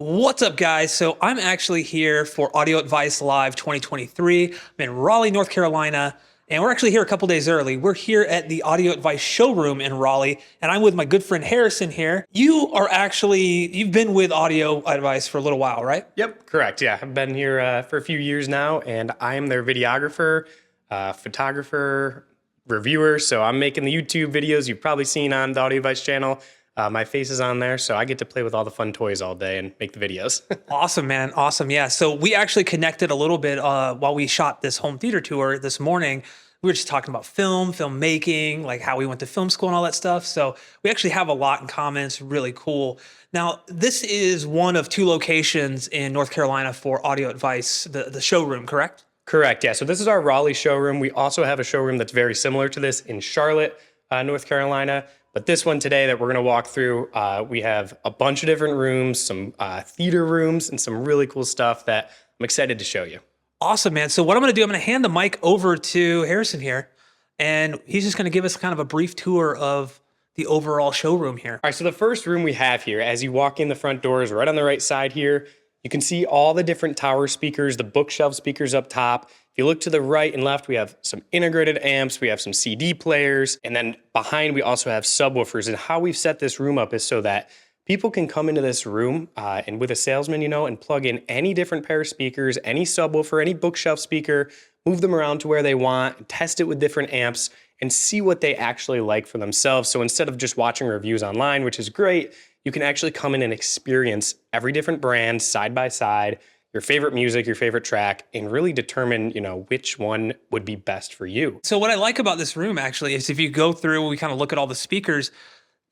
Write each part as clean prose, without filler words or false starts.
What's up, guys? So I'm actually here for Audio Advice Live 2023. I'm in Raleigh, North Carolina, and we're actually here a couple days early. We're here at the Audio Advice showroom in Raleigh, and I'm with my good friend Harrison here. You've been with Audio Advice for a little while, right? Yep, correct. Yeah, I've been here for a few years now, and I am their videographer, photographer, reviewer. So I'm making the YouTube videos you've probably seen on the Audio Advice channel. My face is on there, so I get to play with all the fun toys all day and make the videos. Awesome, man. Awesome. Yeah. So we actually connected a little bit while we shot this home theater tour this morning. We were just talking about filmmaking, like how we went to film school and all that stuff. So we actually have a lot in common. It's really cool. Now, this is one of two locations in North Carolina for Audio Advice, the showroom, correct? Correct, yeah. So this is our Raleigh showroom. We also have a showroom that's very similar to this in Charlotte, North Carolina. But this one today that we're going to walk through, we have a bunch of different rooms, some theater rooms, and some really cool stuff that I'm excited to show you. Awesome, man. So what I'm going to do, I'm going to hand the mic over to Harrison here, and he's just going to give us kind of a brief tour of the overall showroom here. All right, so the first room we have here, as you walk in the front doors, right on the right side here, you can see all the different tower speakers, the bookshelf speakers up top. If you look to the right and left, we have some integrated amps, we have some CD players, and then behind we also have subwoofers. And how we've set this room up is so that people can come into this room and with a salesman, and plug in any different pair of speakers, any subwoofer, any bookshelf speaker, move them around to where they want, test it with different amps, and see what they actually like for themselves. So instead of just watching reviews online, which is great, you can actually come in and experience every different brand side by side, your favorite music, your favorite track, and really determine, which one would be best for you. So what I like about this room actually is if you go through, we kind of look at all the speakers,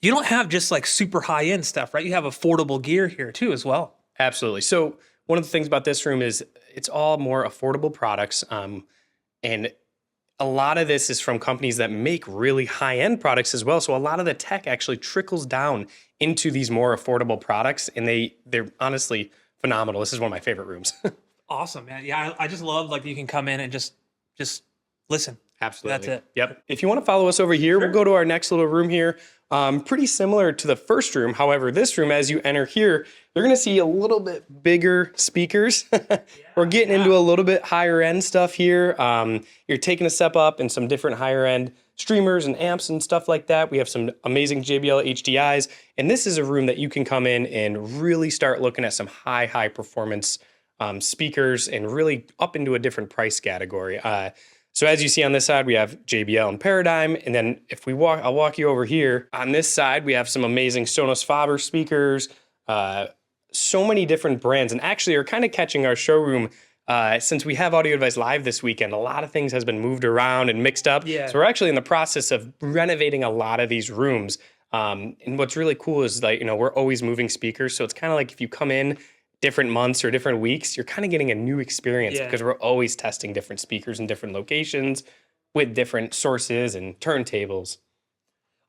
you don't have just like super high-end stuff, right? You have affordable gear here too as well. Absolutely. So one of the things about this room is it's all more affordable products. And a lot of this is from companies that make really high-end products as well. So a lot of the tech actually trickles down into these more affordable products, and they're honestly phenomenal. This is one of my favorite rooms. Awesome, man. Yeah, I just love like you can come in and just listen. Absolutely. That's it. Yep. If you want to follow us over here, We'll go to our next little room here. Pretty similar to the first room. However, this room, as you enter here, you're going to see a little bit bigger speakers. We're getting into a little bit higher end stuff here. You're taking a step up in some different higher end streamers and amps and stuff like that. We have some amazing JBL HDIs. And this is a room that you can come in and really start looking at some high performance speakers and really up into a different price category. So as you see on this side, we have JBL and Paradigm. And then if I'll walk you over here. On this side, we have some amazing Sonos Faber speakers, so many different brands, and actually are kind of catching our showroom. Since we have Audio Advice Live this weekend, a lot of things has been moved around and mixed up. Yeah. So we're actually in the process of renovating a lot of these rooms. And what's really cool is like, we're always moving speakers. So it's kind of like if you come in different months or different weeks, you're kind of getting a new experience because we're always testing different speakers in different locations with different sources and turntables.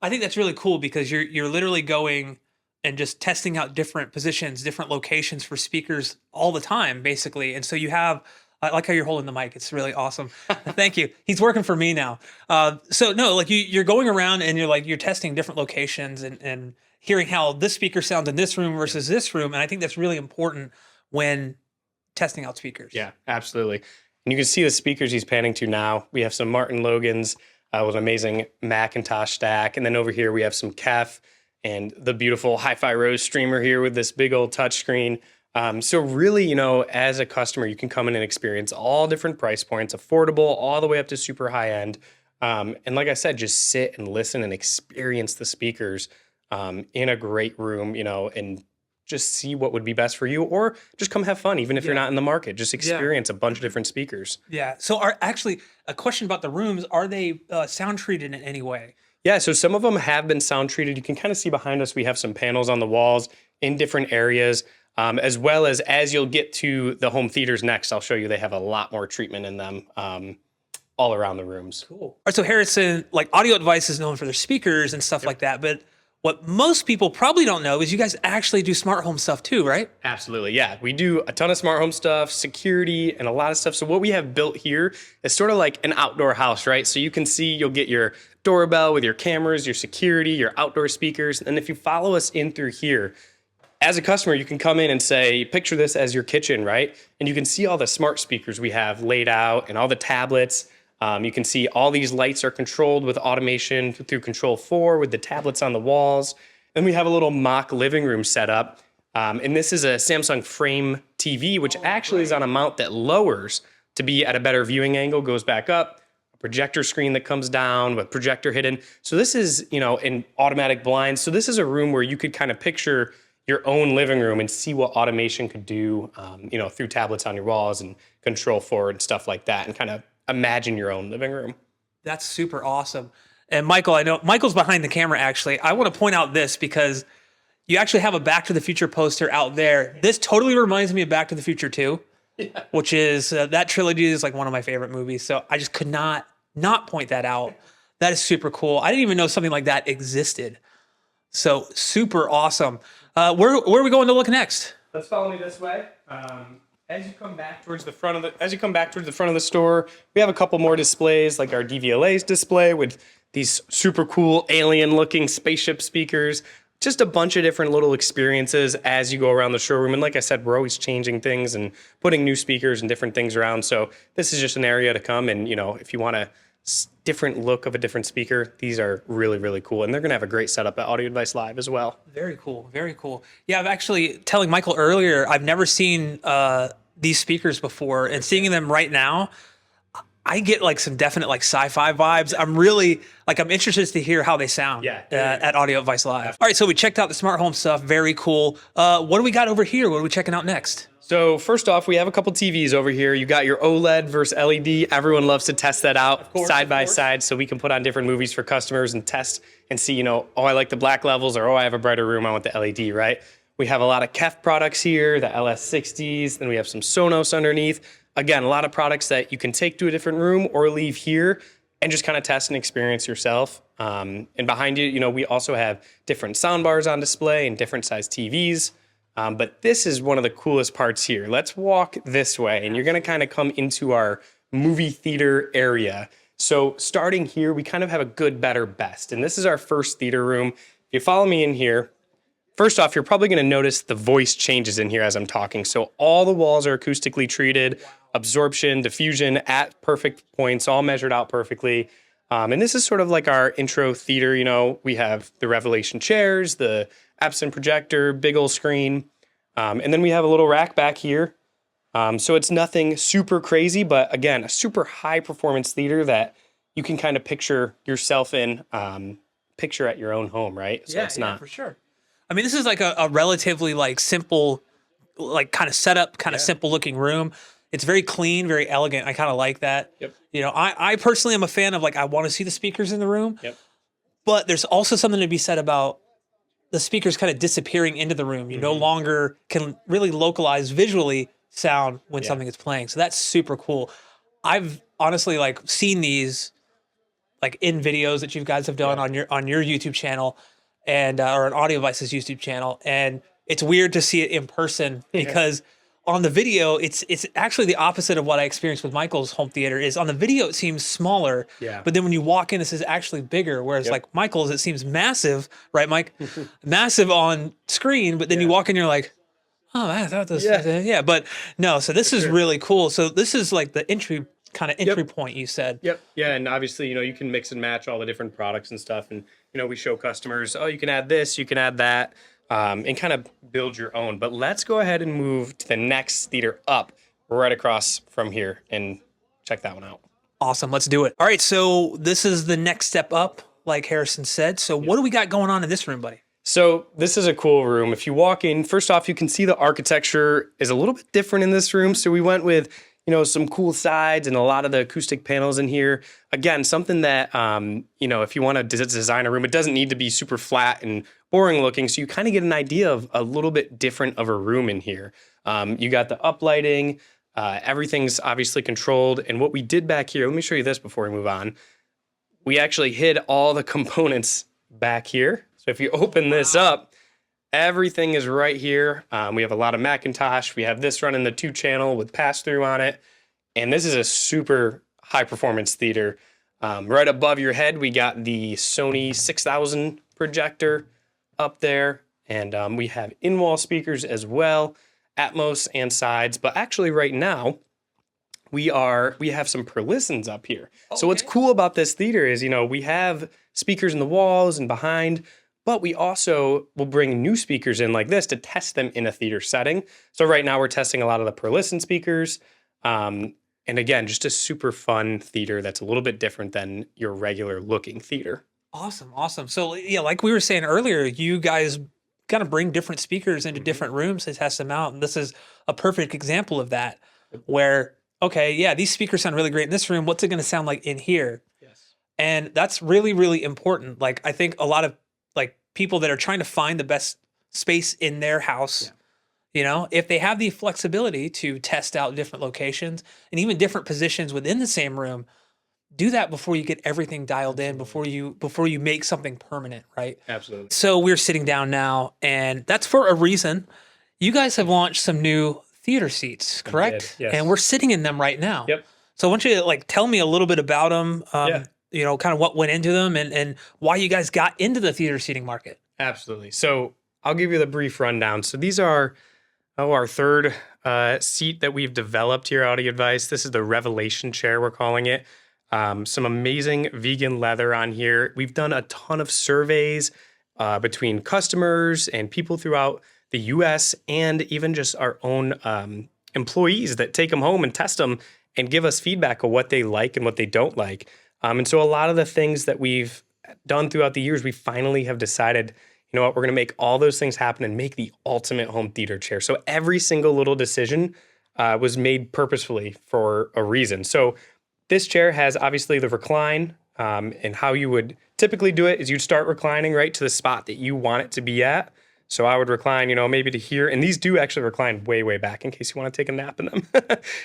I think that's really cool because you're literally going and just testing out different positions, different locations for speakers all the time, basically. And so you have, I like how you're holding the mic. It's really awesome. Thank you. He's working for me now. So no, like you're going around and you're testing different locations and hearing how this speaker sounds in this room versus this room. And I think that's really important when testing out speakers. Yeah, absolutely. And you can see the speakers he's panning to now. We have some Martin Logans with an amazing Macintosh stack. And then over here we have some Kef and the beautiful Hi-Fi Rose streamer here with this big old touchscreen. So really, as a customer, you can come in and experience all different price points, affordable all the way up to super high end. And like I said, just sit and listen and experience the speakers in a great room, and just see what would be best for you, or just come have fun, even if you're not in the market. Just experience a bunch of different speakers. Yeah. So actually a question about the rooms, are they sound treated in any way? Yeah, so some of them have been sound treated. You can kind of see behind us, we have some panels on the walls in different areas, as well as you'll get to the home theaters next, I'll show you they have a lot more treatment in them all around the rooms. Cool. All right, so Harrison, like Audio Advice is known for their speakers and stuff like that, but what most people probably don't know is you guys actually do smart home stuff too, right? Absolutely, yeah. We do a ton of smart home stuff, security, and a lot of stuff. So what we have built here is sort of like an outdoor house, right? So you can see, you'll get your doorbell with your cameras, your security, your outdoor speakers. And if you follow us in through here, as a customer, you can come in and say, picture this as your kitchen, right? And you can see all the smart speakers we have laid out and all the tablets. You can see all these lights are controlled with automation through Control 4 with the tablets on the walls. And we have a little mock living room set up. And this is a Samsung Frame TV, which actually is on a mount that lowers to be at a better viewing angle, goes back up, a projector screen that comes down with projector hidden. So this is, an automatic blinds. So this is a room where you could kind of picture your own living room and see what automation could do, through tablets on your walls and Control 4 and stuff like that, and kind of imagine your own living room. That's super awesome. And Michael, I know Michael's behind the camera actually. I want to point out this because you actually have a Back to the Future poster out there. This totally reminds me of Back to the Future 2, which is that trilogy is like one of my favorite movies. So I just could not point that out. That is super cool. I didn't even know something like that existed. So super awesome. Where are we going to look next? Let's follow me this way. As you come back towards the front of the store, we have a couple more displays, like our DVLA's display with these super cool alien-looking spaceship speakers. Just a bunch of different little experiences as you go around the showroom. And like I said, we're always changing things and putting new speakers and different things around. So this is just an area to come. And, if you want a different look of a different speaker, these are really, really cool. And they're going to have a great setup at Audio Advice Live as well. Very cool. Very cool. Yeah, I've actually telling Michael earlier, I've never seen these speakers before, and seeing them right now, I get like some definite like sci-fi vibes. I'm interested to hear how they sound at Audio Advice Live. All right, so we checked out the smart home stuff. Very cool. What do we got over here? What are we checking out next? So first off, we have a couple TVs over here. You got your OLED versus LED. Everyone loves to test that out side by side so we can put on different movies for customers and test and see, I like the black levels, or, I have a brighter room, I want the LED, right? We have a lot of KEF products here, the LS60s, then we have some Sonos underneath. Again, a lot of products that you can take to a different room or leave here and just kind of test and experience yourself. And behind you, we also have different sound bars on display and different size TVs. But this is one of the coolest parts here. Let's walk this way, and you're going to kind of come into our movie theater area. So starting here, we kind of have a good, better, best. And this is our first theater room. If you follow me in here, first off, you're probably going to notice the voice changes in here as I'm talking. So all the walls are acoustically treated, absorption, diffusion at perfect points, all measured out perfectly. And this is sort of like our intro theater. We have the Revelation chairs, the Epson projector, big old screen. And then we have a little rack back here. So it's nothing super crazy, but again, a super high performance theater that you can kind of picture yourself in, picture at your own home, right? So it's not for sure. I mean, this is like a relatively like simple, like kind of setup, kind of simple looking room. It's very clean, very elegant. I kind of like that. Yep. I personally am a fan of like, I want to see the speakers in the room, but there's also something to be said about the speakers kind of disappearing into the room. You no longer can really localize visually sound when something is playing. So that's super cool. I've honestly like seen these like in videos that you guys have done on your YouTube channel and or on Audio Advice's YouTube channel, and it's weird to see it in person because on the video it's actually the opposite of what I experienced with Michael's home theater. Is on the video it seems smaller, but then when you walk in, this is actually bigger. Whereas like Michael's, it seems massive, right, Mike? Massive on screen, but then you walk in, you're like, oh, I thought this. But no. So this is really cool. So this is like the entry point you said. Yeah, and obviously, you can mix and match all the different products and stuff, and we show customers, you can add this, you can add that, and kind of build your own. But let's go ahead and move to the next theater up right across from here and check that one out. Awesome, let's do it. All right, so this is the next step up, like Harrison said. So what do we got going on in this room, buddy? So this is a cool room. If you walk in, first off, you can see the architecture is a little bit different in this room. So we went with some cool sides and a lot of the acoustic panels in here. Again, something that, if you want to design a room, it doesn't need to be super flat and boring looking. So you kind of get an idea of a little bit different of a room in here. You got the uplighting, everything's obviously controlled. And what we did back here, let me show you this before we move on. We actually hid all the components back here. So if you open this up, everything is right here. We have a lot of Macintosh. We have this running the 2-channel with pass-through on it. And this is a super high-performance theater. Right above your head, we got the Sony 6000 projector up there. And we have in-wall speakers as well, Atmos and sides. But actually right now, we have some per listens up here. So what's cool about this theater is, we have speakers in the walls and behind, but we also will bring new speakers in like this to test them in a theater setting. So right now we're testing a lot of the per listen speakers. And again, just a super fun theater that's a little bit different than your regular looking theater. Awesome. Awesome. So yeah, like we were saying earlier, you guys kind of bring different speakers into different rooms to test them out. And this is a perfect example of that where, okay, yeah, these speakers sound really great in this room. What's it going to sound like in here? Yes. And that's really, really important. Like, I think a lot of like people that are trying to find the best space in their house, if they have the flexibility to test out different locations and even different positions within the same room, do that before you get everything dialed in, before you make something permanent, right? Absolutely. So we're sitting down now, and that's for a reason. You guys have launched some new theater seats, correct? Yes. And we're sitting in them right now. Yep. So I want you to tell me a little bit about them, kind of what went into them and why you guys got into the theater seating market. Absolutely. So I'll give you the brief rundown. So these are our third seat that we've developed here at Audio Advice. This is the Revelation chair, we're calling it. Some amazing vegan leather on here. We've done a ton of surveys between customers and people throughout the US and even just our own employees that take them home and test them and give us feedback of what they like and what they don't like. And so a lot of the things that we've done throughout the years, we finally have decided, you know what, we're going to make all those things happen and make the ultimate home theater chair. So every single little decision was made purposefully for a reason. So this chair has obviously the recline, and how you would typically do it is you'd start reclining right to the spot that you want it to be at. So I would recline, maybe to here, and these do actually recline way, way back in case you want to take a nap in them.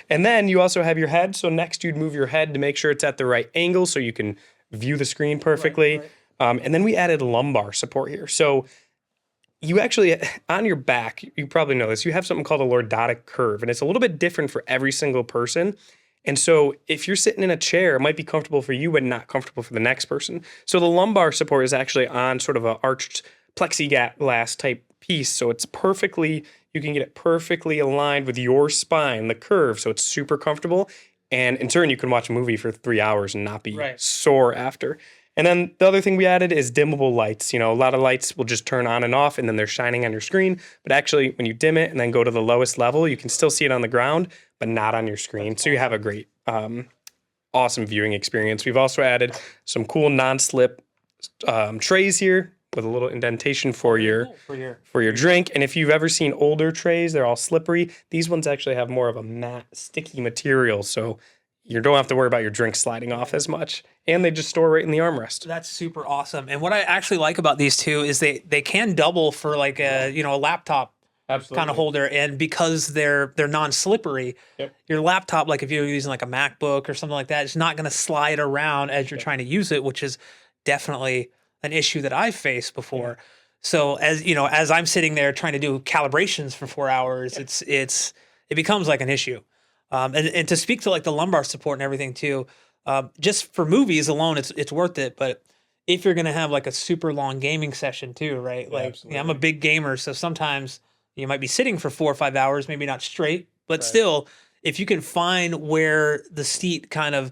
And then you also have your head. So next you'd move your head to make sure it's at the right angle so you can view the screen perfectly. Right. And then we added lumbar support here. So you actually, on your back, you probably know this, you have something called a lordotic curve, and it's a little bit different for every single person. And so if you're sitting in a chair, it might be comfortable for you, but not comfortable for the next person. So the lumbar support is actually on sort of an arched plexiglass type piece. So it's you can get it perfectly aligned with your spine, the curve. So it's super comfortable. And in turn, you can watch a movie for 3 hours and not be sore after. And then the other thing we added is dimmable lights. A lot of lights will just turn on and off and then they're shining on your screen. But actually, when you dim it and then go to the lowest level, you can still see it on the ground, but not on your screen. So you have a great, awesome viewing experience. We've also added some cool non-slip trays here with a little indentation for your drink. And if you've ever seen older trays, they're all slippery. These ones actually have more of a matte, sticky material. So you don't have to worry about your drink sliding off as much. And they just store right in the armrest. That's super awesome. And what I actually like about these two is they can double for like a laptop kind of holder. And because they're non-slippery, your laptop, like if you're using like a MacBook or something like that, it's not going to slide around as you're trying to use it, which is definitely an issue that I've faced before. So as I'm sitting there trying to do calibrations for 4 hours, it becomes like an issue. And to speak to like the lumbar support and everything too, just for movies alone, it's worth it. But if you're going to have like a super long gaming session too, right? I'm a big gamer. So sometimes you might be sitting for 4 or 5 hours, maybe not straight, but still, if you can find where the seat kind of,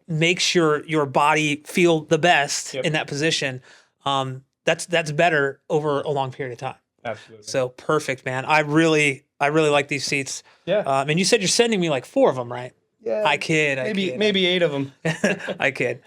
makes your body feel the best in that position, that's better over a long period of time. Absolutely. So perfect, man. I really like these seats. Yeah. And you said you're sending me like 4 of them, right? Yeah. I kid. Maybe 8 of them. I kid.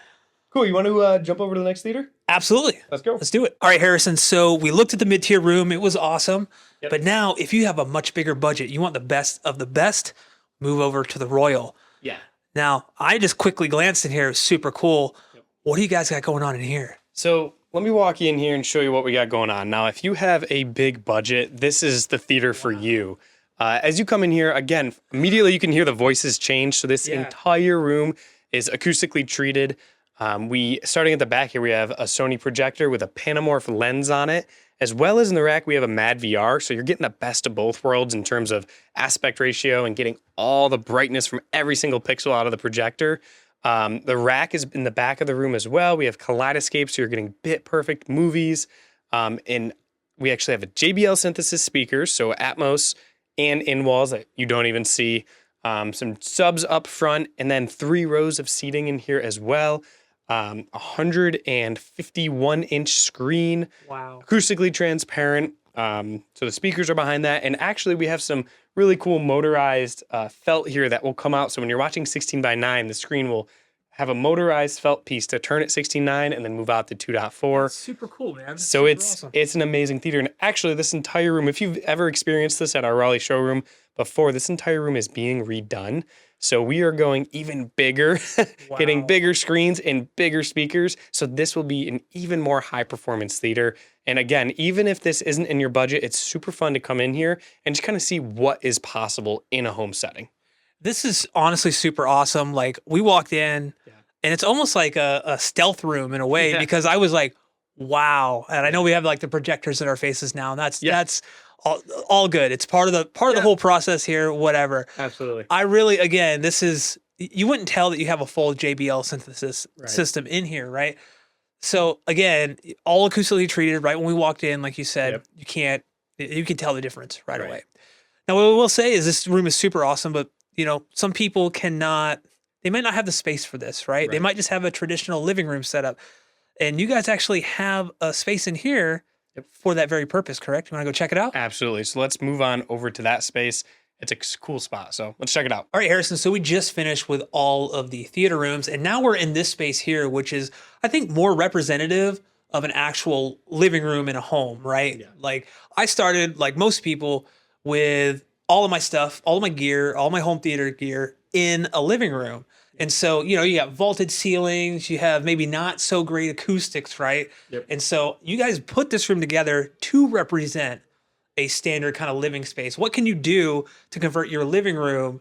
Cool. You want to jump over to the next theater? Absolutely. Let's go. Let's do it. All right, Harrison. So we looked at the mid-tier room. It was awesome. Yep. But now, if you have a much bigger budget, you want the best of the best, move over to the Royal. Yeah. Now, I just quickly glanced in here. It was super cool. Yep. What do you guys got going on in here? So let me walk you in here and show you what we got going on. Now, if you have a big budget, this is the theater for you. As you come in here, again, immediately you can hear the voices change. So this entire room is acoustically treated. Starting at the back here, we have a Sony projector with a Panamorph lens on it, as well as in the rack, we have a Mad VR. So you're getting the best of both worlds in terms of aspect ratio and getting all the brightness from every single pixel out of the projector. The rack is in the back of the room as well. We have kaleidoscapes, so you're getting bit perfect movies. And we actually have a JBL synthesis speakers, so Atmos and in walls that you don't even see. Some subs up front, and then 3 rows of seating in here as well. 151-inch screen, Wow. acoustically transparent. So the speakers are behind that. And actually, we have some really cool motorized felt here that will come out. So when you're watching 16:9, the screen will have a motorized felt piece to turn at 16:9 and then move out to 2.4. That's super cool, man. That's So super it's awesome. it's an amazing theater. And actually, this entire room, if you've ever experienced this at our Raleigh showroom before, this entire room is being redone. So we are going even bigger, getting Wow. bigger screens and bigger speakers. So this will be an even more high performance theater. And again, even if this isn't in your budget, it's super fun to come in here and just kind of see what is possible in a home setting. This is honestly super awesome. Like we walked in and it's almost like a stealth room in a way because I was like, wow. And I know we have like the projectors in our faces now, and that's all good. It's part of the whole process here, whatever. Absolutely. I really, again, this is, you wouldn't tell that you have a full JBL synthesis system in here, right? So again, all acoustically treated, right? When we walked in, like you said, you can tell the difference right away. Now, what we will say is this room is super awesome, but you know, some people they might not have the space for this, right? They might just have a traditional living room setup. And you guys actually have a space in here for that very purpose, correct? You want to go check it out? Absolutely. So let's move on over to that space. It's a cool spot. So let's check it out. All right, Harrison. So we just finished with all of the theater rooms, and now we're in this space here, which is, I think, more representative of an actual living room in a home, right? Like I started, like most people, with all of my stuff, all of my gear, all my home theater gear in a living room. And so, you know, you got vaulted ceilings, you have maybe not so great acoustics, right? And so you guys put this room together to represent a standard kind of living space. What can you do to convert your living room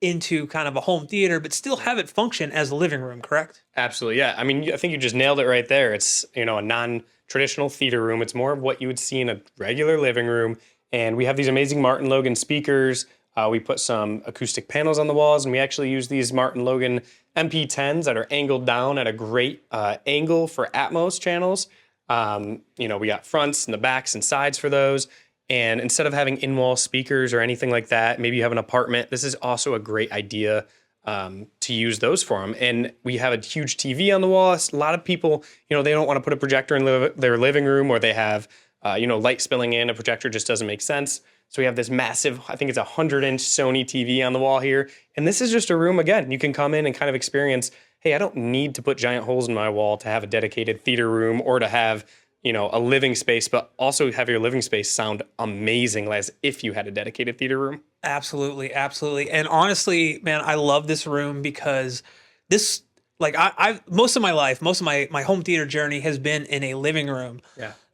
into kind of a home theater, but still have it function as a living room, correct? Absolutely. Yeah. I mean, I think you just nailed it right there. It's, you know, a non-traditional theater room. It's more of what you would see in a regular living room. And we have these amazing Martin Logan speakers. We put some acoustic panels on the walls, and we actually use these Martin Logan MP10s that are angled down at a great angle for Atmos channels. You know, we got fronts and the backs and sides for those. And instead of having in-wall speakers or anything like that, maybe you have an apartment, this is also a great idea to use those for them. And we have a huge TV on the wall. A lot of people, you know, they don't want to put a projector in their living room, or they have, you know, light spilling in. A projector just doesn't make sense. So we have this massive, I think it's a 100-inch Sony TV on the wall here. And this is just a room, again, you can come in and kind of experience, hey, I don't need to put giant holes in my wall to have a dedicated theater room or to have, you know, a living space, but also have your living space sound amazing as if you had a dedicated theater room. Absolutely, absolutely. And honestly, man, I love this room because this, like I most of my life, most of my home theater journey has been in a living room.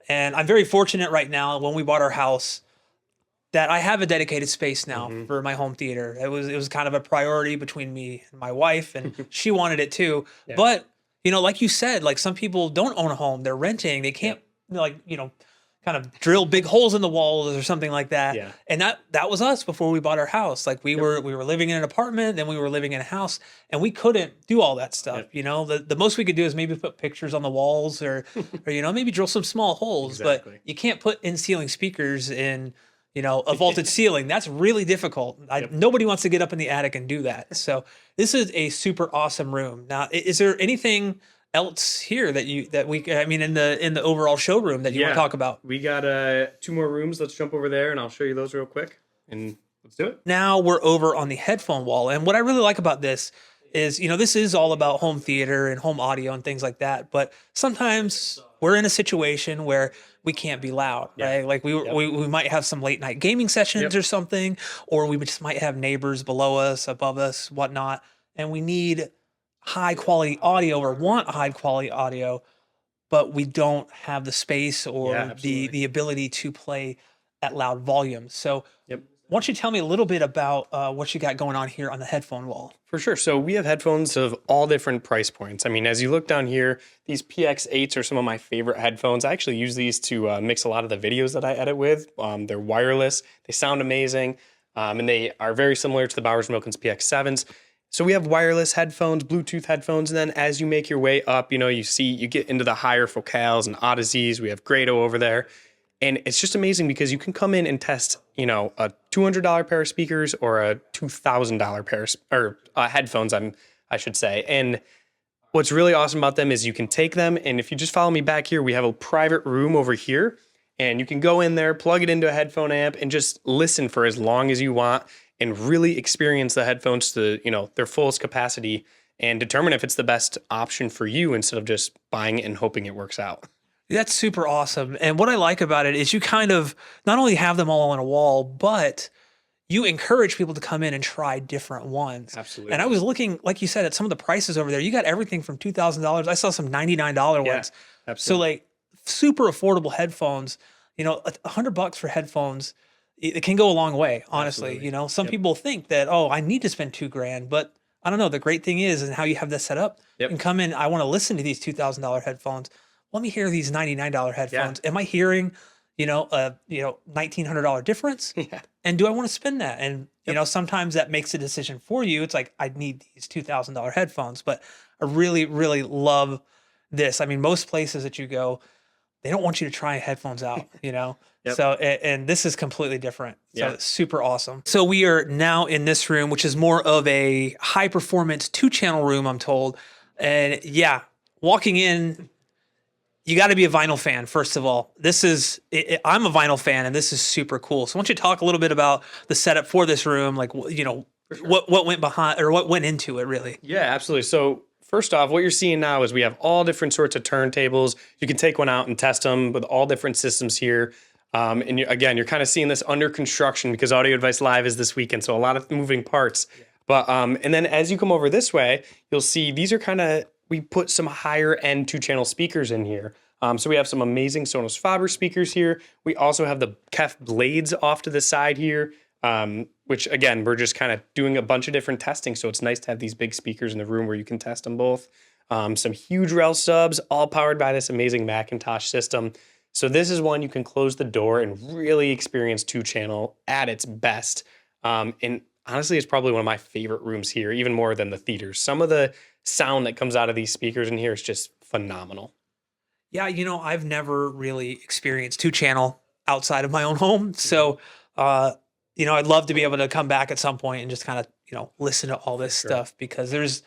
And I'm very fortunate right now when we bought our house that I have a dedicated space now for my home theater. It was kind of a priority between me and my wife, and she wanted it too. But, you know, like you said, like some people don't own a home, they're renting. They can't like, you know, kind of drill big holes in the walls or something like that. And that was us before we bought our house. Like we were living in an apartment, then we were living in a house, and we couldn't do all that stuff. You know, the most we could do is maybe put pictures on the walls or you know, maybe drill some small holes, but you can't put in ceiling speakers in, you know, a vaulted ceiling. That's really difficult. Nobody wants to get up in the attic and do that. So this is a super awesome room. Now, is there anything else here I mean, in the overall showroom that you want to talk about? We got 2 more rooms. Let's jump over there and I'll show you those real quick. And let's do it. Now we're over on the headphone wall. And what I really like about this is, you know, this is all about home theater and home audio and things like that. But sometimes we're in a situation where we can't be loud, right? Like we might have some late night gaming sessions or something, or we just might have neighbors below us, above us, whatnot. And we need high quality audio or want high quality audio, but we don't have the space or the ability to play at loud volumes. So why don't you tell me a little bit about what you got going on here on the headphone wall? For sure. So we have headphones of all different price points. I mean, as you look down here, these PX8s are some of my favorite headphones. I actually use these to mix a lot of the videos that I edit with. They're wireless. They sound amazing. And they are very similar to the Bowers & Wilkins PX7s. So we have wireless headphones, Bluetooth headphones, and then as you make your way up, you get into the higher focales and Odysseys. We have Grado over there. And it's just amazing because you can come in and test, a $200 pair of speakers or a $2,000 pair of headphones, I should say. And what's really awesome about them is you can take them, and if you just follow me back here, we have a private room over here, and you can go in there, plug it into a headphone amp, and just listen for as long as you want and really experience the headphones to, their fullest capacity and determine if it's the best option for you instead of just buying it and hoping it works out. That's super awesome. And what I like about it is you kind of not only have them all on a wall, but you encourage people to come in and try different ones. Absolutely. And I was looking, like you said, at some of the prices over there. You got everything from $2,000. I saw some $99 ones. Absolutely. So like super affordable headphones, $100 for headphones, it can go a long way, honestly. Absolutely. Some people think that, oh, I need to spend $2,000, but I don't know. The great thing is, and how you have this set up, you can come in, I want to listen to these $2,000 headphones. Let me hear these $99 headphones. Am I hearing, a $1,900 difference? Yeah. And do I want to spend that? And, sometimes that makes a decision for you. It's like, I need these $2,000 headphones, but I really, really love this. I mean, most places that you go, they don't want you to try headphones out, So, and this is completely different. So it's super awesome. So we are now in this room, which is more of a high performance 2-channel room, I'm told. And walking in, you got to be a vinyl fan, first of all. I'm a vinyl fan, and this is super cool. So why don't you talk a little bit about the setup for this room, like, what went behind or what went into it, really? Yeah, absolutely. So first off, what you're seeing now is we have all different sorts of turntables. You can take one out and test them with all different systems here. And you're kind of seeing this under construction because Audio Advice Live is this weekend, so a lot of moving parts. Yeah. But and then as you come over this way, you'll see these are we put some higher end 2-channel speakers in here. So we have some amazing Sonos Faber speakers here. We also have the KEF blades off to the side here, which again, we're just kind of doing a bunch of different testing. So it's nice to have these big speakers in the room where you can test them both. Some huge Rel subs, all powered by this amazing Macintosh system. So this is one you can close the door and really experience 2-channel at its best. And honestly, it's probably one of my favorite rooms here, even more than the theaters. Some of the sound that comes out of these speakers in here is just phenomenal. Yeah, I've never really experienced 2-channel outside of my own home. So, I'd love to be able to come back at some point and just kind of, listen to all this stuff, because there's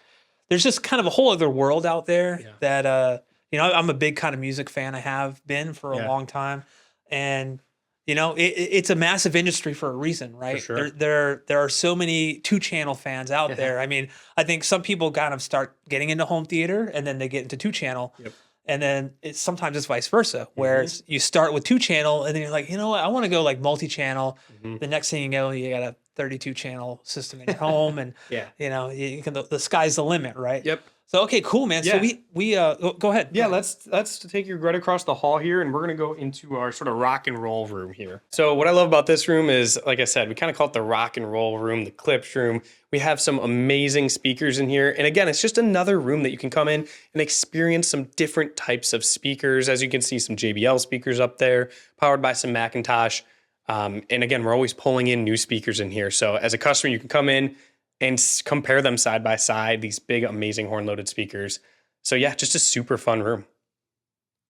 just kind of a whole other world out there that, I'm a big kind of music fan. I have been for a long time. And, it's a massive industry for a reason, right? For sure. There are so many 2-channel fans out there. I mean, I think some people kind of start getting into home theater and then they get into 2-channel. Yep. And then sometimes it's vice versa, where you start with 2-channel and then you're like, you know what, I want to go like multi-channel. The next thing you know, you got a 32-channel system in your home, and the sky's the limit, right? Yep. So okay, cool, man. So we go ahead. Yeah, let's take you right across the hall here, and we're gonna go into our sort of rock and roll room here. So what I love about this room is, like I said, we kind of call it the rock and roll room, the clips room. We have some amazing speakers in here, and again, it's just another room that you can come in and experience some different types of speakers. As you can see, some JBL speakers up there, powered by some Macintosh. And again, we're always pulling in new speakers in here. So as a customer, you can come in and compare them side by side, these big, amazing horn-loaded speakers. So yeah, just a super fun room.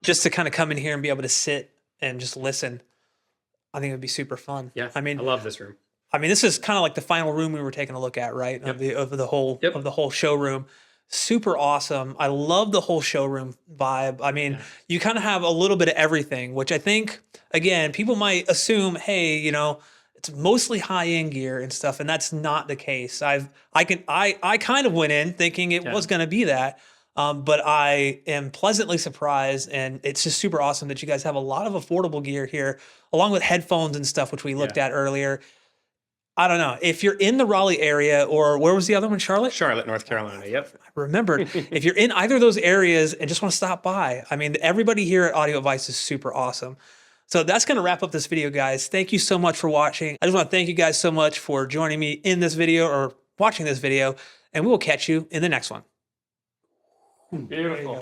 Just to kind of come in here and be able to sit and just listen, I think it would be super fun. Yeah, I love this room. I mean, this is kind of like the final room we were taking a look at, right? Of the whole showroom. Super awesome. I love the whole showroom vibe. I mean, you kind of have a little bit of everything, which I think, again, people might assume, hey, it's mostly high-end gear and stuff, and that's not the case. I kind of went in thinking it was going to be that, but I am pleasantly surprised, and it's just super awesome that you guys have a lot of affordable gear here, along with headphones and stuff, which we looked at earlier. I don't know. If you're in the Raleigh area, or where was the other one, Charlotte? Charlotte, North Carolina, yep. I remembered. If you're in either of those areas and just want to stop by, I mean, everybody here at Audio Advice is super awesome. So that's going to wrap up this video, guys. Thank you so much for watching. I just want to thank you guys so much for joining me in this video or watching this video, and we will catch you in the next one. Beautiful.